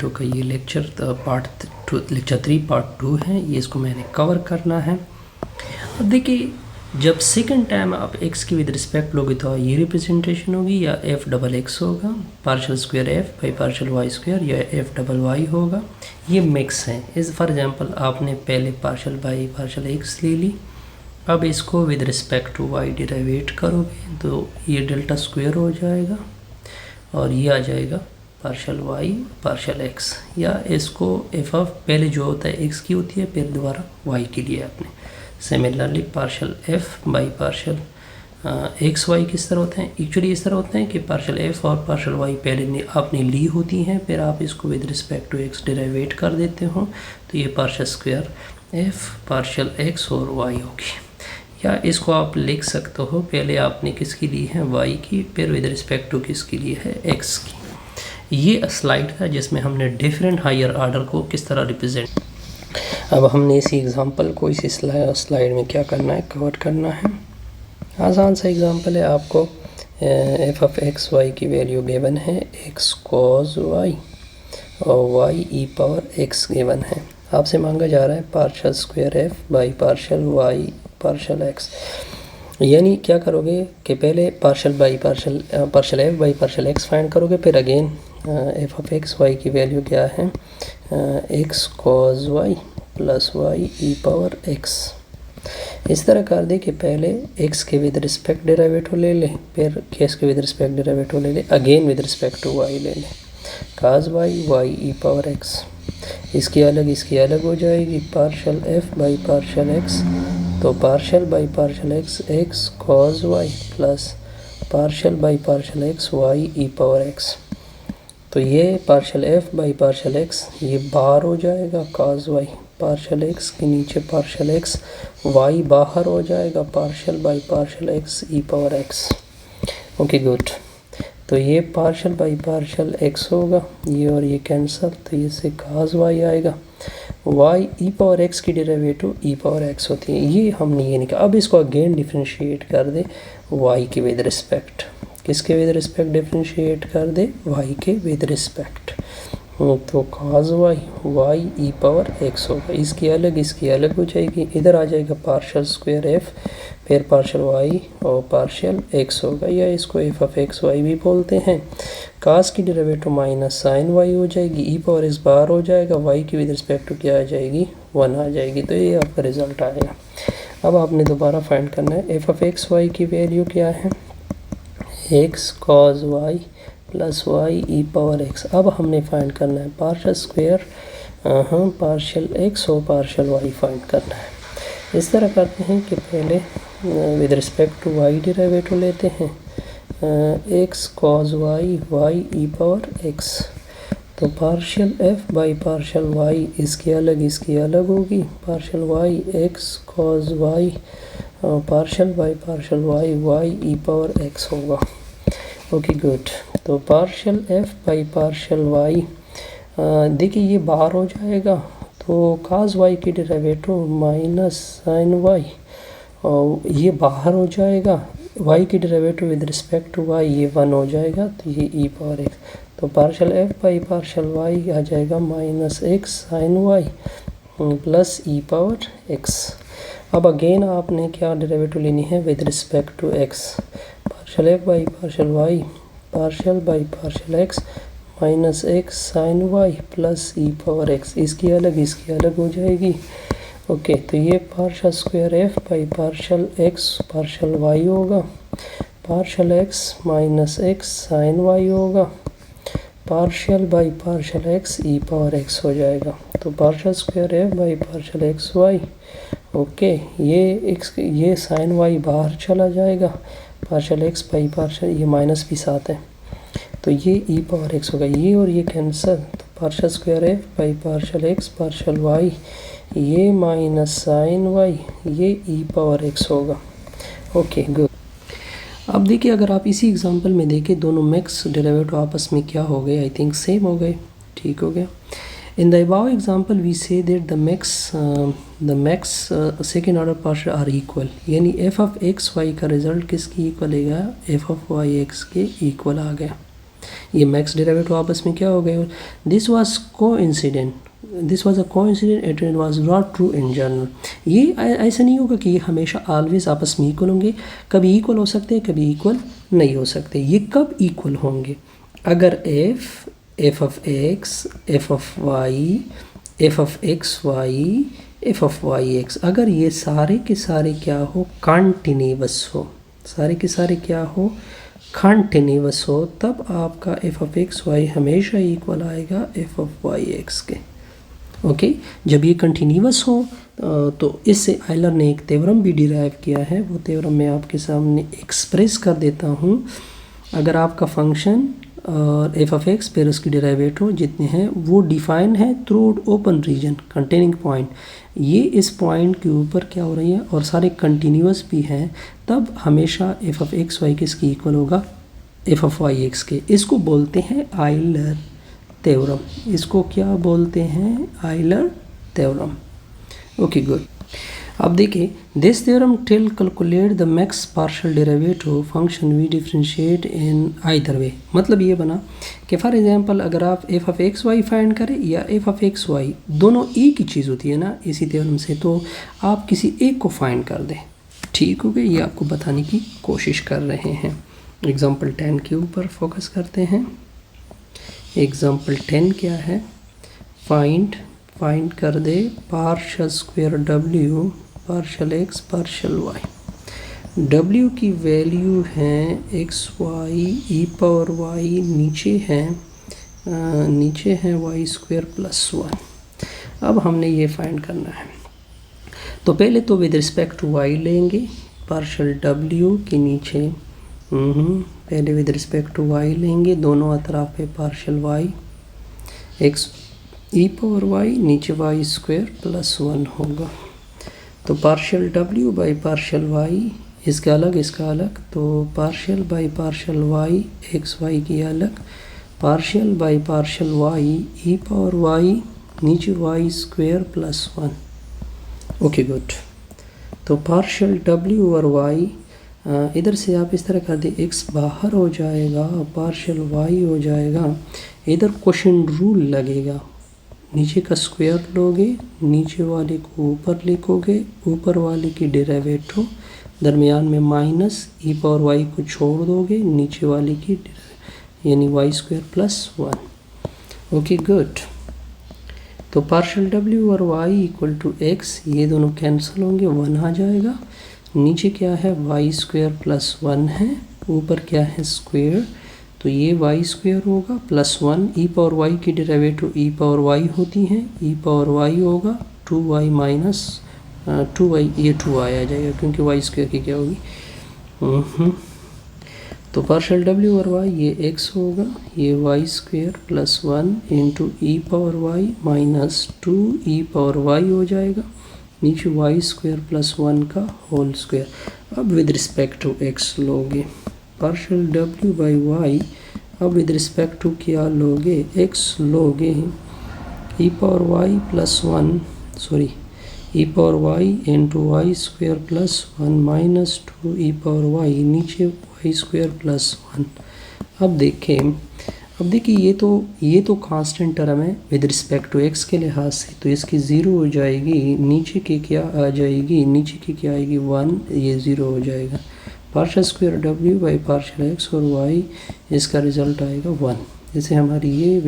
तो का ये लेक्चर लेक्चर 3 पार्ट 2 है। ये इसको मैंने कवर करना है। अब देखिए, जब सेकंड टाइम आप x की विद रिस्पेक्ट लोगे तो ये रिप्रेजेंटेशन होगी, या एफ डबल एक्स होगा partial square F by partial Y square, या एफ डबल वाई होगा। ये मिक्स है। इस फॉर एग्जांपल आपने पहले पार्शल बाई पार्शल एक्स ले ली, अब इसको विद रिस्पेक्ट टू वाई डिराइवेट करोगे तो ये डेल्टा स्क्वायर हो जाएगा और ये आ जाएगा पार्शल वाई पार्शल एक्स, या इसको एफ ऑफ पहले जो होता है एक्स की होती है, फिर दोबारा वाई के लिए आपने similarly partial F by partial x Y किस तरह होते हैं, एक्चुअली इस तरह होते हैं कि पार्शल एफ और पार्शल वाई पहले आपने ली होती हैं, फिर आप इसको विद रिस्पेक्ट टू एक्स डिराइवेट कर देते हो तो ये partial square F partial x और वाई होगी। या इसको आप लिख सकते हो, पहले आपने किसकी ली है वाई की, फिर विद रिस्पेक्ट टू किसकी ली है एक्स की। ये स्लाइड था जिसमें हमने डिफरेंट हायर ऑर्डर को किस तरह रिप्रेजेंट। अब हमने इसी एग्जांपल को इसी स्लाइड में क्या करना है, कवर करना है। आसान सा एग्जांपल है, आपको एफ ऑफ एक्स वाई की वैल्यू गिवन है एक्स कॉस वाई और y e power x given है। आपसे मांगा जा रहा है partial square F by partial y partial x. यानी क्या करोगे कि पहले partial F by partial x find करोगे, फिर again f of x y की वैल्यू क्या है x cos y plus y e power x. इस तरह कर दे कि पहले एक्स के विद रिस्पेक्ट डेरिवेटिव ले ले, फिर एक्स के विद रिस्पेक्ट डेरिवेटिव ले ले, again with respect to y ले ले, cause y e power x. इसकी अलग हो जाएगी partial F by partial x, तो partial by partial x x cos y plus partial by partial x y e power x. तो ये partial F by partial x ये बाहर हो जाएगा कॉस वाई, पार्शल एक्स के नीचे पार्शल एक्स, वाई बाहर हो जाएगा partial by partial x e power x. Okay good. तो ये पार्शल बाई पार्शल एक्स होगा, ये और ये कैंसिल, तो ये से कॉस वाई आएगा। वाई ई पावर एक्स की डेरिवेटिव ई पावर एक्स होती है, ये हमने ये नहीं कहा। अब इसको अगेन डिफ्रेंशिएट कर दे वाई के विद रिस्पेक्ट, किसके विद रिस्पेक्ट डिफ्रेंशिएट कर दे वाई के विद रिस्पेक्ट, तो cos y e power x होगा। इसकी अलग हो जाएगी, इधर आ जाएगा पार्शल स्क्वायर एफ, फिर पार्शल वाई और पार्शल एक्स होगा, या इसको एफ ऑफ एक्स वाई भी बोलते हैं। कास की डेरिवेटिव माइनस साइन वाई हो जाएगी, ई पावर एक्स बाहर हो जाएगा, वाई की विद रिस्पेक्ट टू क्या आ जाएगी 1 आ जाएगी, तो ये आपका रिजल्ट आएगा। अब आपने दोबारा फाइंड करना है एफ ऑफ एक्स वाई की वैल्यू क्या है x cos y plus y e power x. अब हमने फाइंड करना है पार्शल स्क्वायर पार्शल एक्स और पार्शल वाई फाइंड करना है। इस तरह करते हैं कि पहले with respect to y derivative लेते हैं x cos y e power x, तो partial F by partial y इसकी अलग होगी, partial y x cos y partial by partial y e power x होगा। Okay good. तो partial F by partial y देखिए ये बाहर हो जाएगा, तो काज वाई की डेरिवेटिव माइनस साइन वाई, और ये बाहर हो जाएगा, वाई की derivative with respect to y ये 1 हो जाएगा, तो ये ई पावर एक्स, तो partial F by partial y आ जाएगा minus x sine y plus e power x. अब अगेन आपने क्या डेरिवेटिव लेनी है with respect to x, partial F by partial y partial by partial x minus x sine y plus e power x. इसकी अलग हो जाएगी। Okay, तो ये partial square F by partial x partial y होगा, partial x minus x sine y होगा, partial by partial x e power x हो जाएगा, तो partial square F by partial x y. Okay, ये साइन वाई बाहर चला जाएगा, partial x by partial ये माइनस भी साथ है, तो ये ई पावर एक्स होगा, ये और ये कैंसिल, तो partial square F by partial x partial Y ये माइनस साइन वाई ये ई पावर एक्स होगा। Okay good. अब देखिए, अगर आप इसी एग्जांपल में देखें, दोनों मिक्स डेरिवेटिव आपस में क्या हो गए, आई थिंक सेम हो गए, ठीक हो गया। In the above example we say that the mixed second order partial are equal, यानी एफ ऑफ एक्स वाई का रिजल्ट किसकी इक्वल है, एफ ऑफ वाई एक्स के इक्वल आ गया। ये मैक्स डेरिवेटिव आपस में क्या हो गए, this was coincident, this was a coincident it was not true in general. ये ऐसा नहीं होगा कि ये हमेशा ऑलवेज आपस में इक्वल होंगे, कभी इक्वल हो सकते हैं कभी इक्वल नहीं हो सकते। ये कब इक्वल होंगे, अगर f of x, f of y, f of x y, f of y x, अगर ये सारे के सारे क्या हो, कॉन्टिन्यूअस हो, सारे के सारे क्या हो, कॉन्टिन्यूअस हो, तब आपका एफ ऑफ एक्स वाई हमेशा इक्वल आएगा एफ ऑफ वाई एक्स के। ओके जब ये कंटिन्यूअस हो तो इससे आयलर ने एक थ्योरम भी डिराइव किया है, वो थ्योरम मैं आपके सामने एक्सप्रेस कर देता हूँ। अगर आपका फंक्शन और एफ ऑफ एक्स फिर उसकी डेरिवेटिव जितने हैं वो डिफाइन है through open reason containing point, ये इस पॉइंट के ऊपर क्या हो रही है और सारे कंटिन्यूअस भी हैं, तब हमेशा एफ ऑफ एक्स वाई किसकी इक्वल होगा, एफ ऑफ वाई एक्स के। इसको बोलते हैं आयलर थ्योरम, इसको क्या बोलते हैं, आयलर थ्योरम। Okay good. अब देखिए this theorem till calculate the mixed partial derivative function we differentiate in either way. मतलब ये बना कि फॉर एग्जांपल अगर आप f of x y find करें या एफ ऑफ एक्स वाई, दोनों एक ही चीज़ होती है ना इसी थ्योरम से, तो आप किसी एक को फाइंड कर दें, ठीक हो गया। ये आपको बताने की कोशिश कर रहे हैं। एग्जाम्पल 10 के ऊपर फोकस करते हैं। एग्जाम्पल 10 क्या है, फाइंड कर दे partial square W partial x partial y. W की वैल्यू है x y e power y, नीचे है वाई स्क्वायर प्लस 1। अब हमने ये फाइंड करना है, तो पहले तो विद रिस्पेक्ट टू वाई लेंगे, पार्शियल डब्ल्यू के नीचे पहले विद रिस्पेक्ट टू वाई लेंगे, दोनों अतराफ पे partial y, x e power y, नीचे वाई स्क्वायर प्लस 1 होगा। तो partial W by partial y, इसका अलग, तो partial by partial y x y की अलग, partial by partial y e power y, नीचे y square plus 1। Okay good. तो पार्शियल डब्ल्यू और वाई इधर से आप इस तरह कर दे, एक्स बाहर हो जाएगा, पार्शियल वाई हो जाएगा, इधर क्वोशिएंट रूल लगेगा, नीचे का स्क्वायर लोगे, नीचे वाले को ऊपर लिखोगे, ऊपर वाले की डेरिवेटिव, दरमियान में माइनस ई पावर वाई को छोड़ दोगे, नीचे वाले की यानी y square plus 1। Okay good. तो पार्शियल डब्ल्यू और वाई इक्वल टू एक्स, ये दोनों कैंसिल होंगे, 1 आ जाएगा, नीचे क्या है वाई स्क्वायर प्लस 1 है, ऊपर क्या है स्क्वायर, तो ये वाई स्क्वायर होगा प्लस 1, ई पावर वाई की डेरिवेटिव ई पावर वाई होती है, ई पावर वाई होगा 2y माइनस 2y, ये 2 आ जाएगा क्योंकि वाई स्क्वायर की क्या होगी। तो पार्शियल डब्ल्यू और वाई ये x होगा, ये y square plus 1 into e power y minus 2 e power y हो जाएगा, नीचे वाई स्क्वायर प्लस 1 का होल स्क्वायर। अब विद रिस्पेक्ट टू x लोगे पार्शियल डब्ल्यू बाई वाई, अब विद रिस्पेक्ट टू क्या लोगे, x लोगे, e power y plus 1 sorry e power y into y square plus 1 minus 2 e power y, नीचे y square plus 1। अब देखिए ये तो कांस्टेंट टर्म है विद रिस्पेक्ट टू एक्स के लिहाज से, तो इसकी 0 हो जाएगी, नीचे की क्या आ जाएगी, नीचे की क्या आएगी 1, ये 0 हो जाएगा। Partial square W by partial x और वाई, इसका रिजल्ट आएगा 1। जैसे हमारी ये